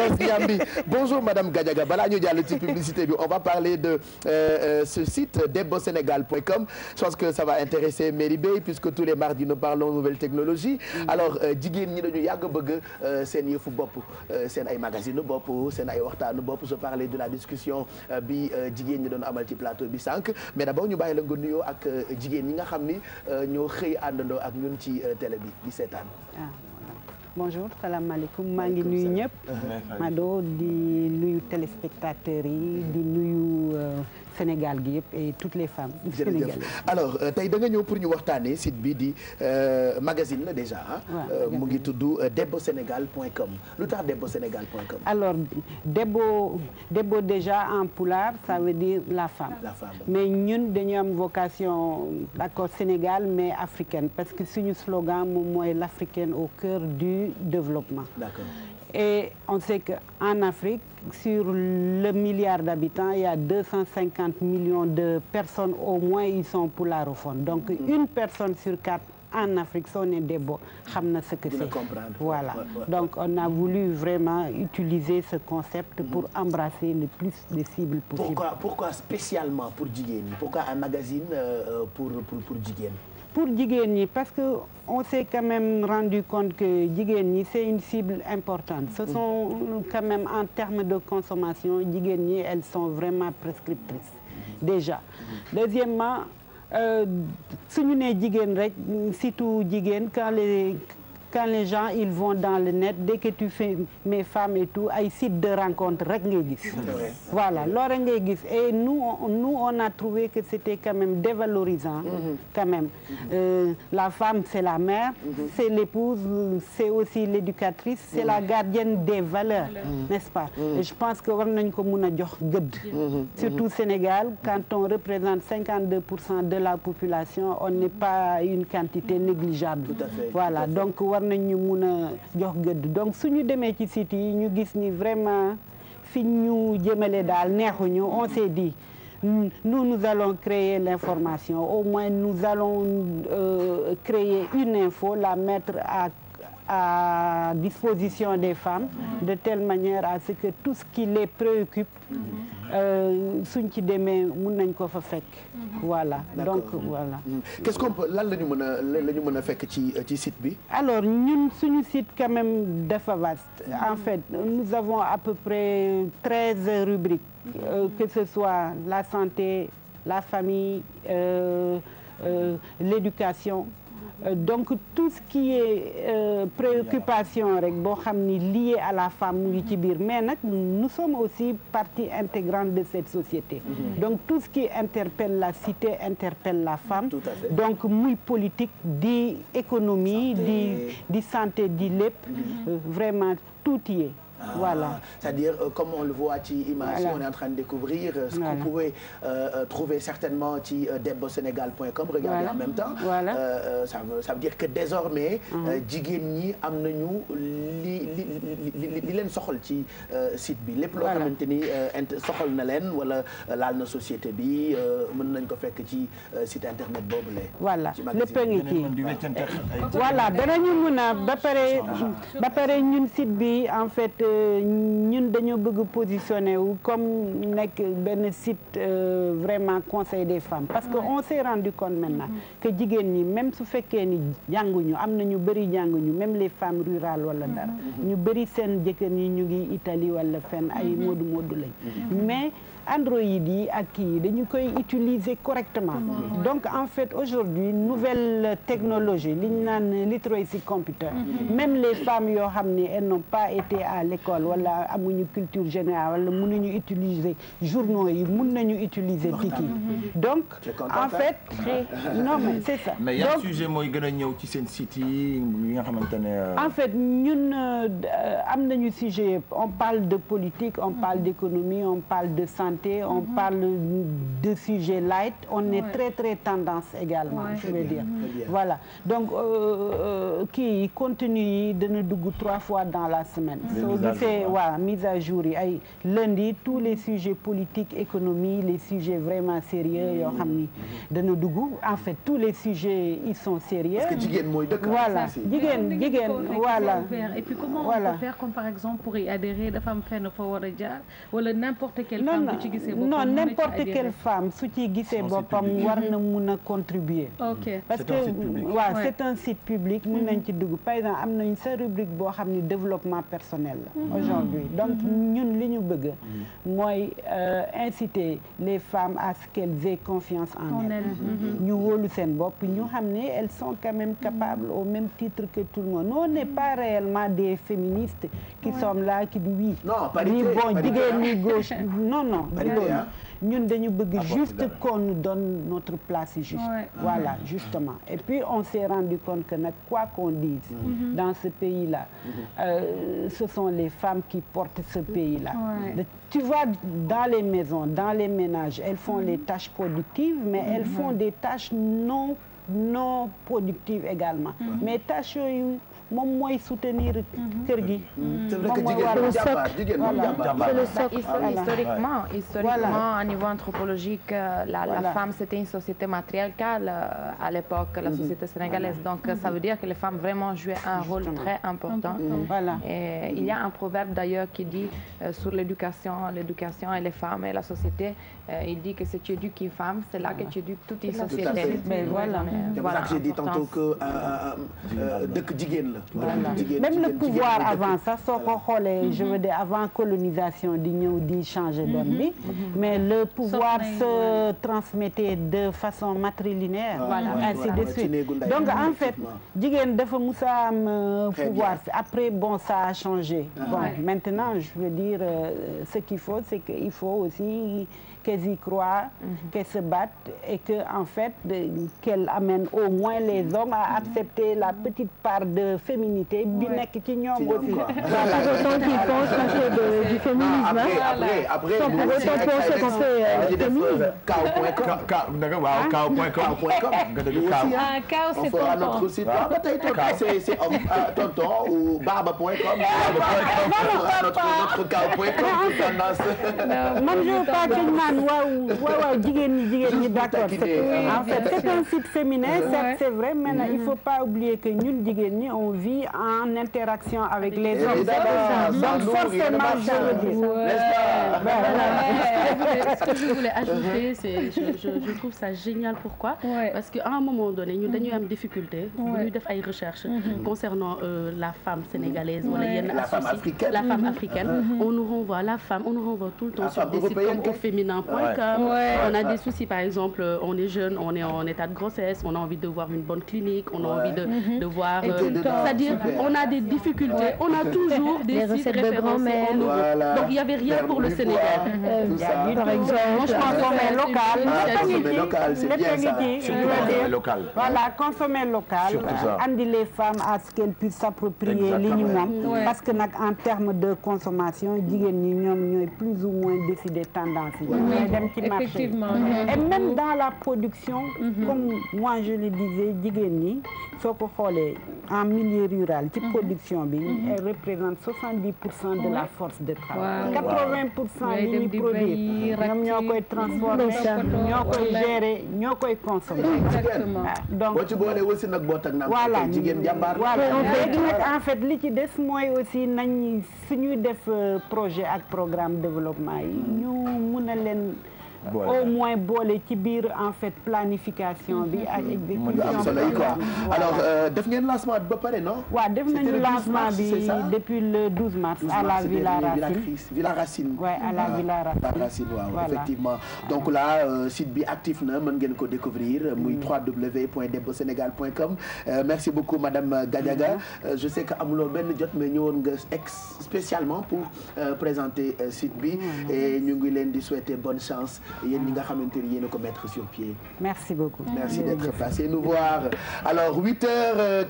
Thérèse Niambi. Bonjour Madame Gadiaga. Balaa ñu jàll ci publicité bi, on va parler de ce site debosenegal.com. Je pense que ça va intéresser Merry Beye puisque tous les mardis nous parlons nouvelles technologies. Alors jigéen ñi dañu yàgg bëgg seen yëfu bopp, seen ay magazine bopp, seen ay waxtaanu bopp. Je parlais de la discussion bi jigéen ñi doon amal ci plateau bi sànq, mais d'abord ñu bàyyi la nga nuyoo ak jigéen ñi nga xam ni ñoo xëy àndandoo ak ñun ci télé bi di seetaan. Bonjour, salaamaaleykum, maa ngi nuyu ñëpp. Mado di nuyu téléspectateurs yi, di nuyu Sénégal gi yëpp et toutes les femmes sénégalaises. Alors tey da nga ñëw pour ñu waxtaanee site bi di magazine la déjà mu ngi tudd debosenegal.com. lu tax debosenegal.com. Alors Debo déjà en pulaar ça veut dire la femme. La femme. Mais ñun dañu am vocation d'accord Sénégal mais africaine parce que suñu slogan moom mooy l'africaine au cœur du développement. D'accord. Et on sait qu'en Afrique, sur le milliard d'habitants, il y a 250 millions de personnes au moins, ils sont pularophones. Donc, une personne sur 4 en Afrique, son est Debo, xam na ce que c'est. Voilà. Donc, on a voulu vraiment utiliser ce concept pour embrasser le plus de cibles possible. Pourquoi spécialement pour jigéen ñi? Pourquoi un magazine pour jigéen? Pour jigéen ñi parce que on s'est quand même rendu compte que jigéen ñi c'est une cible importante. Ce sont quand même en termes de consommation jigéen ñi elles sont vraiment prescriptrices déjà. Deuxièmement suñu nee jigéen rek surtout jigéen quand les gens ils vont dans le net dès que tu fais mes femmes et tout ay site de rencontre rek ngay gis. Voilà loolu ngay gis et nous on a trouvé que c'était quand même dévalorisant. Quand même la femme c'est la mère, c'est l'épouse, c'est aussi l'éducatrice, c'est la gardienne des valeurs, n'est-ce pas? Et je pense que war nañ ko mun a jox gëdd. Surtout Sénégal quand on représente 52% de la population on n'est pas une quantité négligeable. Voilà donc war nañu mun a jox gëdd donc suñu demee ci site yi ñu gis ni vraiment fi ñu jëmale daal neexuñu on s'est dit nous allons créer l'information au moins nous allons créer une info la mettre à disposition des femmes de telle manière à ce que tout ce qui les préoccupe suñ ci demee mun nañ ko fa fekk. Voilà donc voilà. Qu'est-ce qu'on peut lan la ñu mën a fekk ci site bi. Alors ñun suñu site quand même dafa vaste. En fait nous avons à peu près 13 rubriques que ce soit la santé, la famille, l'éducation. Donc tout ce qui est préoccupation rek boo xam ni lié à la femme mu ngi ci biir mais nag nous sommes aussi partie intégrante de cette société. Donc tout ce qui interpelle la cité interpelle la femme. Donc muy politique di économie di santé di lépp vraiment tout y est. Voilà. C'est-à-dire comme on le voit ci image on est en train de découvrir ce qu'on pouvait trouver certainement ci debosenegal.com. Regardez en même temps. Ça veut dire que désormais jigéen ñi am nañu li leen soxal ci site bi lépp loo xamante ni soxal na leen wala laal na société bi mën nañ ko fekk ci site internet boobu la. Voilà lépp a ngi ci. Voilà danañu mën a ba pare ñun site bi en fait ñun dañoo bëgg positionner wu comme nekk benn site vraiment conseil des femmes parce que on s'est rendu compte maintenant que jigéen ñi même su fekkee ni jànguñu am na ñu bëri jànguñu même les femmes rurales wala dara ñu bëri seen jëkkër ñi ñu ngi Italie wala fenn ay moodu lañ mais Android yi ak kii dañu koy utiliser correctement. Donc en fait aujourd'hui nouvelle technologie li ñu naan literacy computer même les femmes yoo xam ne elles n'ont pas été à l'école wala amuñu culture générale wala mënuñu utiliser journaux yi mën nañu utiliser tiki donc en fait non mais c'est ça. Mais yan sujet mooy gën a ñëw ci seen site yi nga xamante ne. En fait ñun am nañu sujet on parle de politique on parle d'économie on parle de santé. On parle de sujets light, on est très tendance également, je veux dire. Voilà. Donc kii contenu yi dana dugg 3 fois dans la semaine. Soo gisee waaw mise à jour yi ay lundi tous les sujets politiques économie les sujets vraiment sérieux yoo xam ni dana dugg en fait tous les sujets ils sont sérieux. parce que jigéen mooy dëkk. voilà jigéen voilà. et puis comment on peut faire comme par exemple pour y adhérer dafa am fenn fa war a jaar wala n'importe quelle femme bu ci gisee boppam non n'importe quelle femme su ci gisee boppam war na mun a contribuer. ok parce que waaw c'est un site public mun nañ ci dugg par exemple am nañ sa rubrique boo xam ni développement personnel la aujourd'hui donc ñun li ñu bëgg mooy inciter les femmes à ce qu'elles aient confiance en elles ñu wóolu seen bopp ñu xam ne elles sont quand même capables au même titre que tout le monde on n'est pas réellement des féministes qui sont là qui disent oui non parité bon jigéen ñi gauche non ñun dañu bëgg juste qu'on nous donne notre place juste voilà justement et puis on s'est rendu compte que nag quoi qu'on dise dans ce pays-là ce sont les femmes qui portent ce pays-là tu vois dans les maisons dans les ménages elles font les tâches productives mais elles font des tâches non productives également mais tâches yooyu moom mooy soutenir kër gi. c'est vrai que jigéen moom jàmbaar. C'est le socle. Historiquement, à niveau anthropologique, la femme c'était une société matriarcale à l'époque, la société sénégalaise. Donc ça veut dire que les femmes vraiment jouaient un rôle très important. Et il y a un proverbe d'ailleurs qui dit sur l'éducation et les femmes et la société, il dit que si tu éduques une femme, c'est là que tu éduques toute une société. Mais voilà. C'est pour ça que j'ai dit tantôt que dëkk jigéen. Voilà. Même le pouvoir avant ça soo ko xoolee je veux dire avant colonisation di ñëw di changer donne bi mais le pouvoir se transmettait de façon matrilinéaire ainsi de suite donc en fait jigéen dafa musa am pouvoir après bon ça a changé bon maintenant je veux dire ce qu'il faut c'est que il faut aussi qu'elles y croient, qu'elles se battent et que en fait qu'elles amènent au moins les hommes à accepter la petite part de féminité bi nekk ci ñoom aussi. Voilà. Autant qu'ils pensent du féminisme. Après sans pour autant penser qu'on fait féminisme. Kao c'est tonton. On fera notre site. C'est tonton ou barba.com. Notre kao.com. Man je veux pas que waaw jigéen ñi d'accord en fait c'est un site féminin certes c'est vrai mais il faut pas oublier que ñun jigéen ñi on vit en interaction avec les hommes donc forcément je veux dire ce que je voulais ajouter c'est je trouve ça génial pourquoi parce que à un moment donné ñun dañuy am difficulté bu ñu def ay recherches concernant la femme sénégalaise wala yenn la femme africaine on nous renvoie tout le temps sur des sites comme au féminin on a des soucis par exemple on est jeune on est en état de grossesse on a envie de voir une bonne clinique on a envie de voir c'est-à-dire on a des difficultés on a toujours des sites référencés en euros donc il y avait rien pour le Sénégal par exemple consommer local c'est bien ça local voilà consommer local andi les femmes à ce qu'elles puissent s'approprier li ñu moom parce que nag en termes de consommation jigéen ñi ñoom ñooy plus ou moins décider tendance dem ci marché et même dans la production comme moi je le disais jigéen ñi soo ko xoolee en milieu rural ci production bi elle représente 70% de la force de travail 80% li ñuy produire ñoom ñoo koy transformer ñoo koy gérer ñoo koy consommer donc boo ci boolee aussi nag boo tag na voilà jigéen jàmbaar léegi nag en fait li ci des mooy aussi nañ suñuy def projet ak programme développement yi ñu mun a leen au moins boole ci biir en fait planification bi ak exécution bi alors def ngeen lancement ba pare non waaw def nañu lancement bi depuis le 12 mars à la Villa Racine à la Villa Racine waaw effectivement donc là site bi actif na mën ngeen ko découvrir muy www.debbosenegal.com merci beaucoup madame Gadiaga je sais que amuloo benn jot mais ñëwoon nga spécialement pour présenter site bi et ñu ngi leen di souhaiter bonne chance yéen ñi nga xamante ni yéen a ko mettre sur pied. Merci beaucoup. Merci d'être passé nous voir alors 8h